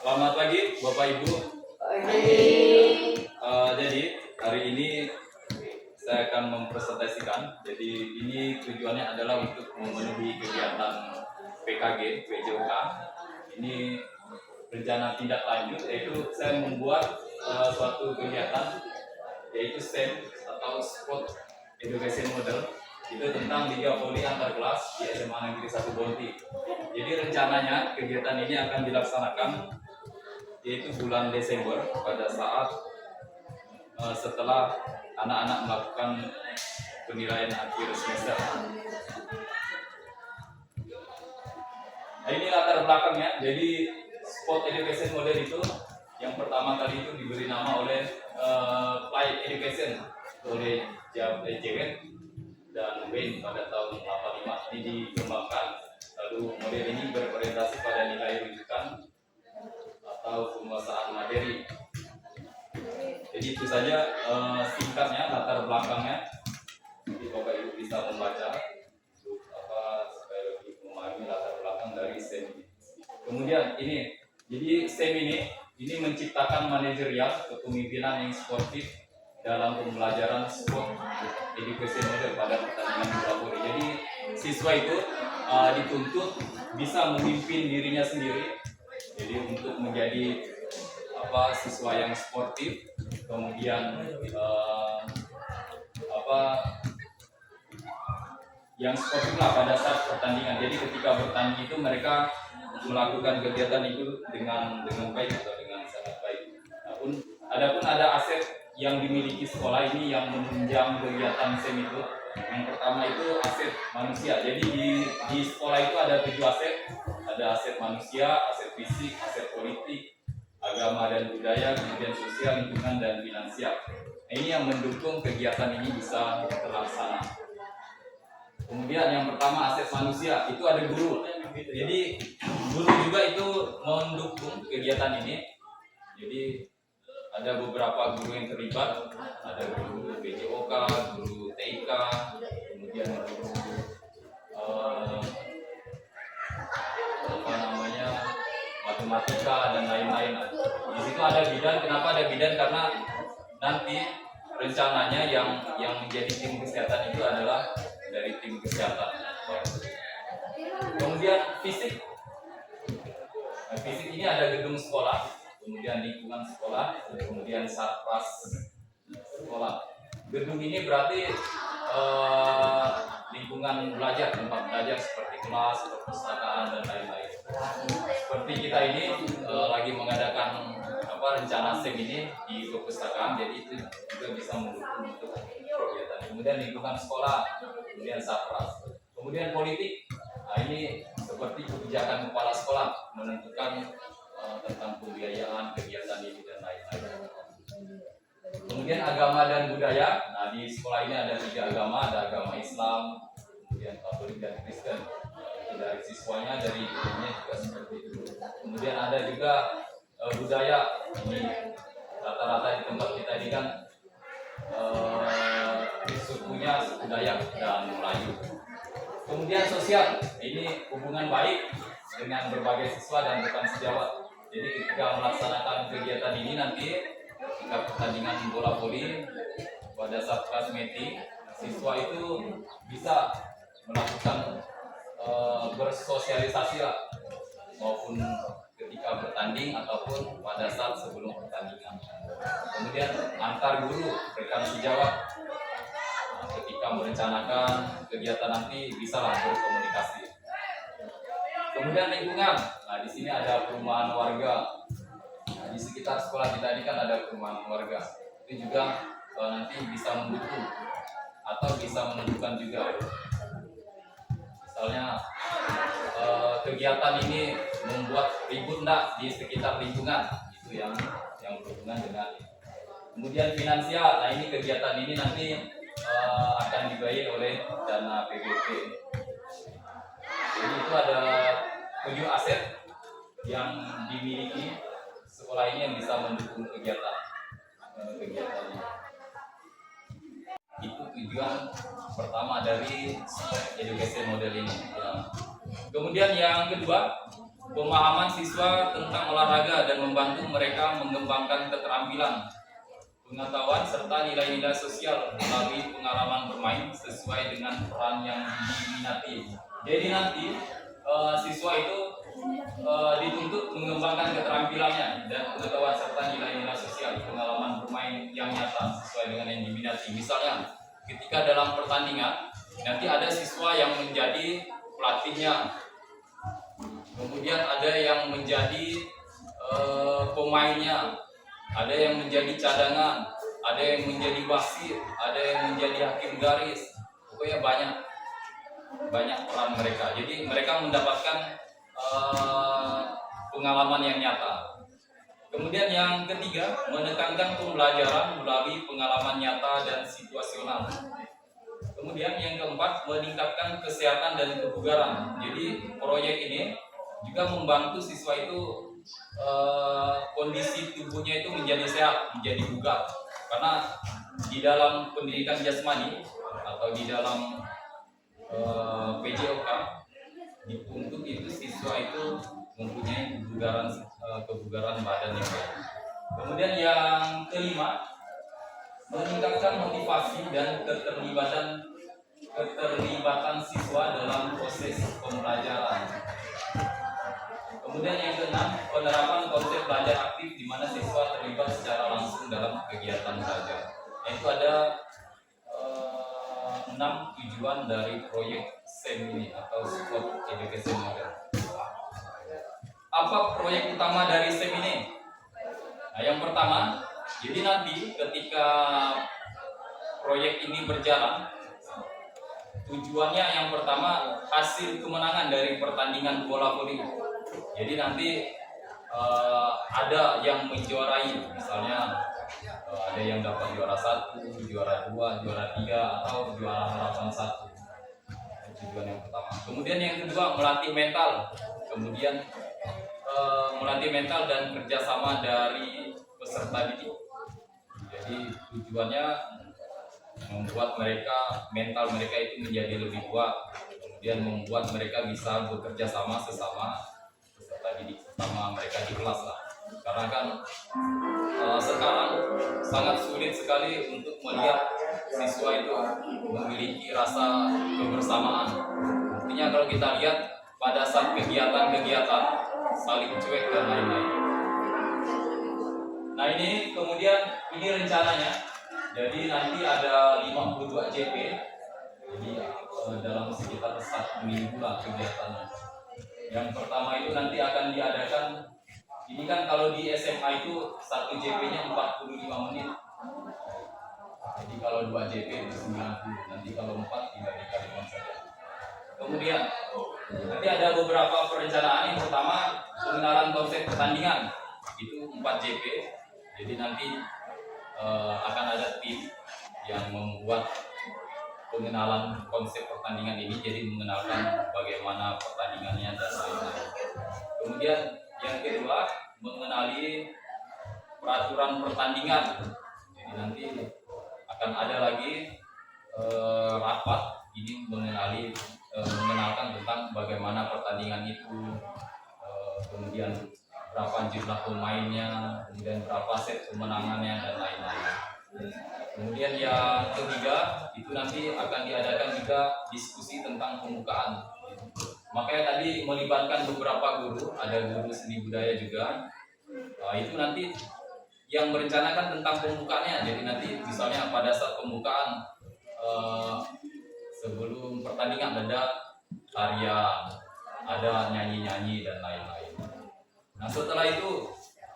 Selamat pagi Bapak Ibu. Jadi hari ini saya akan mempresentasikan. Jadi ini tujuannya adalah untuk memenuhi kegiatan PKG PJOK. Ini rencana tindak lanjut, yaitu saya membuat suatu kegiatan yaitu STEM atau Sport Education Model. Itu tentang Liga Voli antar kelas di SMA Negeri 1 Bonti. Jadi rencananya kegiatan ini akan dilaksanakan yaitu bulan Desember pada saat setelah anak-anak melakukan penilaian akhir semester. Nah, ini latar belakangnya. Jadi Sport Education Model itu yang pertama kali itu diberi nama oleh Play Education oleh Jewet dan Wayne pada tahun 85. Ini dikembangkan. Lalu model ini berorientasi pada nilai rujukan atau penguasaan materi. Jadi itu saja singkatnya latar belakangnya. Jadi Bapak Ibu bisa membaca supaya lebih memahami latar belakang dari STEM ini. Kemudian ini, jadi STEM ini menciptakan manajerial kepemimpinan yang sportif dalam pembelajaran sport education model pada pertandingan bola voli. Jadi siswa itu dituntut bisa memimpin dirinya sendiri. Jadi untuk menjadi siswa yang sportif, kemudian yang sportif lah pada saat pertandingan. Jadi ketika bertanding itu mereka melakukan kegiatan itu dengan baik atau dengan sangat baik. Adapun ada aset yang dimiliki sekolah ini yang menunjang kegiatan STEM itu. Yang pertama itu aset manusia. Jadi di sekolah itu ada 7 aset. Ada aset manusia, aset fisik, aset politik, agama dan budaya, kemudian sosial, lingkungan, dan finansial. Nah, ini yang mendukung kegiatan ini bisa terlaksana. Kemudian yang pertama aset manusia, itu ada guru. Jadi guru juga itu mendukung kegiatan ini. Jadi ada beberapa guru yang terlibat, ada guru PJOK, guru TIK, kemudian guru matematika dan lain-lain. Di situ ada bidan. Kenapa ada bidan? Karena nanti rencananya yang menjadi tim kesehatan itu adalah dari tim kesehatan. Kemudian fisik. Nah, fisik ini ada gedung sekolah, kemudian lingkungan sekolah, kemudian satpas sekolah. Gedung ini berarti lingkungan belajar, tempat belajar seperti kelas, perpustakaan, dan lain-lain. Seperti kita ini lagi mengadakan rencana STEM ini di perpustakaan, jadi itu juga bisa mendukung untuk kegiatan. Kemudian lingkungan sekolah, kemudian satpas, kemudian politik. Nah, ini seperti kebijakan kepala sekolah menentukan tentang pembiayaan kegiatan ini dan lain-lain. Kemudian agama dan budaya. Nah, di sekolah ini ada 3 agama, ada agama Islam, kemudian Katolik dan Kristen. Dari siswanya, dari gurunya juga seperti itu. Kemudian ada juga budaya. Ini rata-rata di tempat kita ini kan sukunya suku Dayak dan Melayu. Kemudian sosial, ini hubungan baik dengan berbagai siswa dan rekan sejawat. Jadi ketika melaksanakan kegiatan ini nanti ketika pertandingan bola voli pada saat kelas meeting, siswa itu bisa melakukan bersosialisasi lah, maupun ketika bertanding ataupun pada saat sebelum pertandingan. Kemudian antar guru, rekan sejawat, ketika merencanakan kegiatan nanti bisa lah berkomunikasi. Kemudian lingkungan. Nah, di sini ada perumahan warga. Nah, di sekitar sekolah kita ini kan ada perumahan warga. Itu juga nanti bisa mendukung atau bisa menentukan juga. Misalnya kegiatan ini membuat ribut enggak di sekitar lingkungan, itu yang berhubungan dengan. Kemudian finansial. Nah, ini kegiatan ini nanti akan dibayar oleh dana PBB. Jadi itu ada 7 aset yang dimiliki sekolah ini yang bisa mendukung kegiatan ini. Itu tujuan pertama dari Sport Education Model ini. Kemudian yang kedua, pemahaman siswa tentang olahraga dan membantu mereka mengembangkan keterampilan, pengetahuan serta nilai-nilai sosial melalui pengalaman bermain sesuai dengan peran yang diminati. Jadi nanti siswa itu dituntut mengembangkan keterampilannya dan pengetahuan serta nilai-nilai sosial, pengalaman bermain yang nyata sesuai dengan yang diminati. Misalnya, ketika dalam pertandingan nanti ada siswa yang menjadi pelatihnya, kemudian ada yang menjadi pemainnya, ada yang menjadi cadangan, ada yang menjadi wasit, ada yang menjadi hakim garis. Pokoknya banyak peran mereka. Jadi mereka mendapatkan pengalaman yang nyata. Kemudian yang ketiga, menekankan pembelajaran melalui pengalaman nyata dan situasional. Kemudian yang keempat, meningkatkan kesehatan dan kebugaran. Jadi proyek ini juga membantu siswa itu kondisi tubuhnya itu menjadi sehat, menjadi bugar. Karena di dalam pendidikan jasmani atau di dalam PJOK dituntut itu siswa itu mempunyai kebugaran badan yang baik. Kemudian yang kelima, meningkatkan motivasi dan keterlibatan siswa dalam proses pembelajaran. Kemudian yang keenam, penerapan konsep belajar aktif di mana siswa terlibat secara langsung dalam kegiatan belajar. Itu ada 6 tujuan dari proyek SEM ini atau Sport Education Model. Apa proyek utama dari SEM ini? Nah, yang pertama, jadi nanti ketika proyek ini berjalan, tujuannya yang pertama hasil kemenangan dari pertandingan bola voli. Jadi nanti ada yang menjuarai, misalnya ada yang dapat juara 1, juara 2, juara 3 atau juara harapan 1. Tujuan yang pertama. Kemudian yang kedua, melatih mental. Kemudian melatih mental dan kerjasama dari peserta didik. Jadi tujuannya membuat mental mereka itu menjadi lebih kuat, kemudian membuat mereka bisa bekerja sama sesama peserta didik, sesama mereka di kelas lah. Karena kan sekarang sangat sulit sekali untuk melihat siswa itu memiliki rasa kebersamaan. Artinya kalau kita lihat pada saat kegiatan-kegiatan saling cuek dan lain-lain. Nah ini kemudian ini rencananya. Jadi nanti ada 52 JP. Jadi dalam sekitar 1 minggu lah kegiatannya. Yang pertama itu nanti akan diadakan. Ini kan kalau di SMA itu 1 JP-nya 45 menit. Jadi kalau 2 JP itu 90. Nanti kalau 4 tinggal dikalikan saja. Kemudian nanti ada beberapa perencanaan. Yang pertama pengenalan konsep pertandingan. Itu 4 JP. Jadi nanti akan ada tim yang membuat pengenalan konsep pertandingan ini, jadi mengenalkan bagaimana pertandingannya dan lain-lain. Kemudian yang kedua, mengenali peraturan pertandingan. Jadi nanti akan ada lagi rapat ini mengenalkan tentang bagaimana pertandingan itu, kemudian berapa jumlah pemainnya, kemudian berapa set kemenangannya dan lain-lain. Kemudian yang ketiga itu nanti akan diadakan juga diskusi tentang pembukaan. Makanya tadi melibatkan beberapa guru, ada guru seni budaya juga. Itu nanti yang merencanakan tentang pembukaannya. Jadi nanti misalnya pada saat pembukaan sebelum pertandingan ada tarian, ada nyanyi-nyanyi dan lain-lain. Nah setelah itu,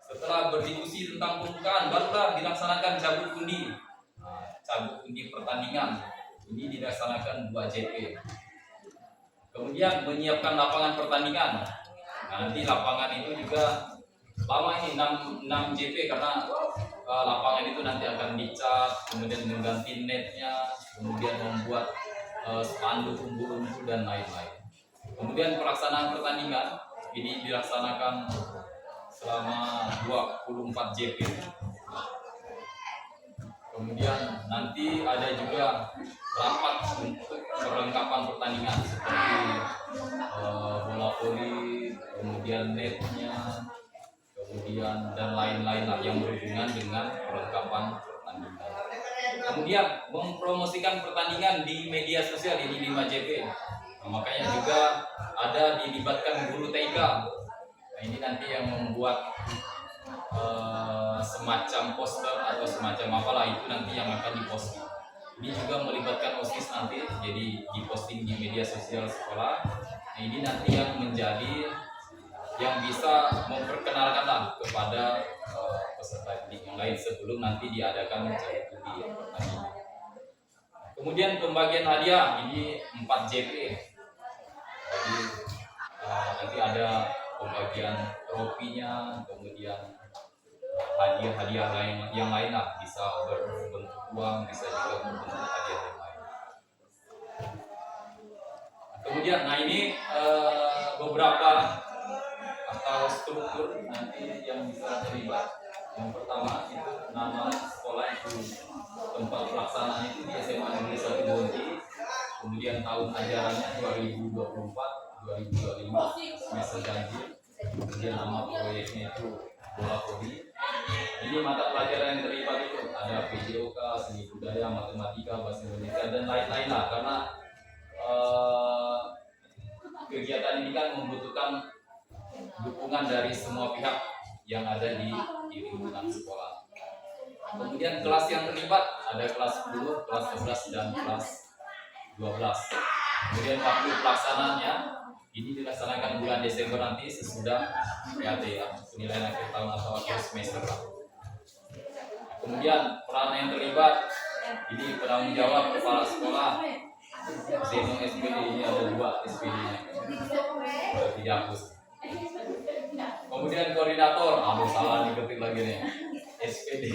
setelah berdiskusi tentang pembukaan, barulah dilaksanakan cabut undi. Cabut undi pertandingan ini dilaksanakan 2 JP. Kemudian menyiapkan lapangan pertandingan. Nah, nanti lapangan itu juga lama ini 6 JP karena lapangan itu nanti akan dicat, kemudian mengganti netnya, kemudian membuat spanduk umbul-umbul dan lain-lain. Kemudian pelaksanaan pertandingan ini dilaksanakan selama 24 JP. Kemudian nanti ada juga rapat untuk perlengkapan pertandingan seperti bola voli, kemudian di media sosial ini 5 JP. Nah, makanya juga ada dilibatkan guru TK. Nah, ini nanti yang membuat semacam poster atau semacam apalah itu nanti yang akan diposting. Ini juga melibatkan OSIS nanti, jadi diposting di media sosial sekolah. Nah, ini nanti yang menjadi yang bisa memperkenalkanlah kepada peserta didik yang lain sebelum nanti diadakan acara studi. Kemudian pembagian hadiah ini 4 JP. Jadi nanti ada pembagian trofinya, kemudian hadiah-hadiah lain yang lain lah, bisa berbentuk uang, bisa juga berbentuk hadiah yang lain. Kemudian, nah ini beberapa atau struktur nanti yang bisa terlibat. Yang pertama itu nama sekolah itu, tempat pelaksanaan itu di SMA Negeri 1 Bonti. Kemudian tahun ajarannya 2024-2025 semester ganjil. Kemudian nama proyeknya itu bola voli. Ini mata pelajaran yang terlibat itu ada PJOK, seni budaya, matematika, bahasa Indonesia dan lain-lain lah, karena kegiatan ini kan membutuhkan dukungan dari semua pihak yang ada di lingkungan sekolah. Kemudian kelas yang terlibat ada kelas 10, kelas 11 dan kelas 12. Kemudian waktu pelaksanaannya ini dilaksanakan bulan Desember nanti sesudah PAT ya, penilaian akhir tahun atau akhir semester. Kemudian peran yang terlibat ini penanggung jawab kepala sekolah Zeno SPD, ini ada 2 SPD-nya dihapus. Kemudian koordinator, salah nih ketik lagi nih, SPD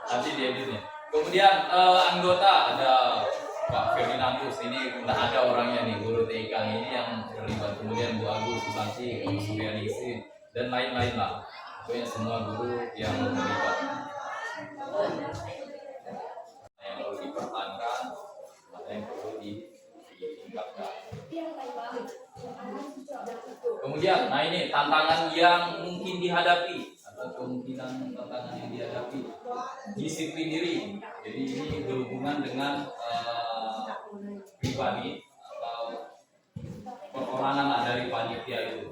nanti dieditnya. Kemudian anggota ada Pak Ferdinandus, ini tidak ada orangnya nih, guru TK ini yang terlibat. Kemudian Bu Agus, Susanti, Bu Suryadisi dan lain-lain lah. Pokoknya semua guru yang terlibat. Yang perlu dipertahankan, ada yang perlu ditingkatkan. Kemudian, nah ini tantangan yang mungkin dihadapi atau kemungkinan tantangan yang dihadapi, disiplin diri. Jadi ini berhubungan dengan pribadi atau perorangan dari panitia itu.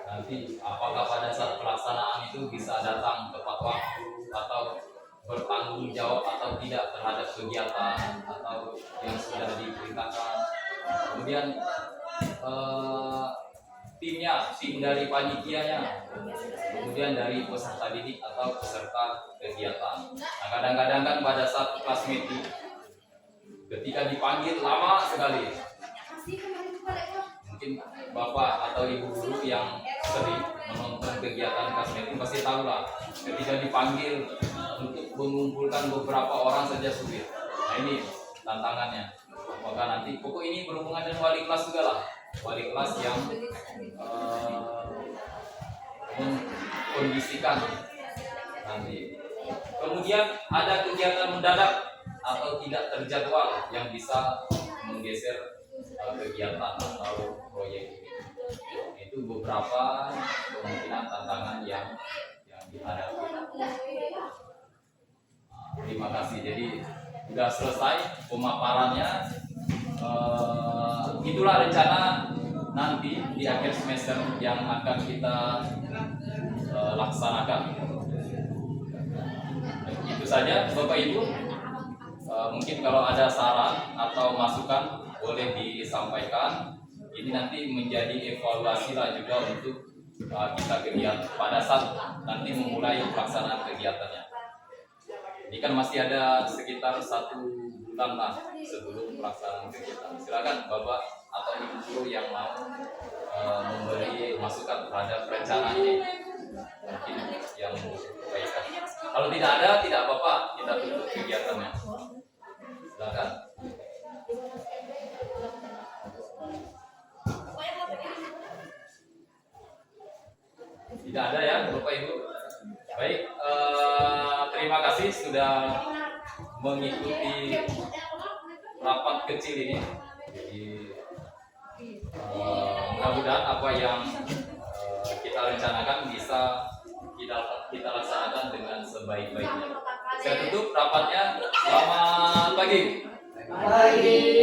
Nanti apakah pada saat pelaksanaan itu bisa datang tepat waktu atau bertanggung jawab atau tidak terhadap kegiatan atau yang sudah diperintahkan. Kemudian tim dari panitianya, kemudian dari peserta didik atau peserta kegiatan. Nah, kadang-kadang kan pada saat kelas meeting ketika dipanggil lama sekali. Mungkin bapak atau ibu guru yang sering menonton kegiatan kelas meeting pasti tahu lah, ketika dipanggil untuk mengumpulkan beberapa orang saja sulit. Nah ini tantangannya. Apakah nanti pokok ini berhubungan dengan wali kelas juga lah, wali kelas yang mengkondisikan nanti. Kemudian ada kegiatan mendadak atau tidak terjadwal yang bisa menggeser kegiatan atau proyek ini. Itu beberapa kemungkinan tantangan yang dihadapi. Terima kasih. Jadi sudah selesai pemaparannya. Itulah rencana nanti di akhir semester yang akan kita laksanakan. Itu saja Bapak Ibu. Mungkin kalau ada saran atau masukan boleh disampaikan. Ini nanti menjadi evaluasi lah juga untuk kita kegiatan pada saat nanti memulai pelaksanaan kegiatannya. Ini kan masih ada sekitar 1 bulan lah sebelum pelaksanaan kegiatan. Silakan Bapak atau Ibu guru yang mau memberi masukan terhadap rencana ini, mungkin yang kebaikan. Kalau tidak ada, tidak apa-apa, kita tutup kegiatannya. Silakan. Tidak ada ya Bapak Ibu. Baik, terima kasih sudah mengikuti rapat kecil ini. Jadi mudah-mudahan apa yang kita rencanakan bisa kita laksanakan dengan sebaik-baiknya. Saya tutup rapatnya. Selamat pagi. Pagi.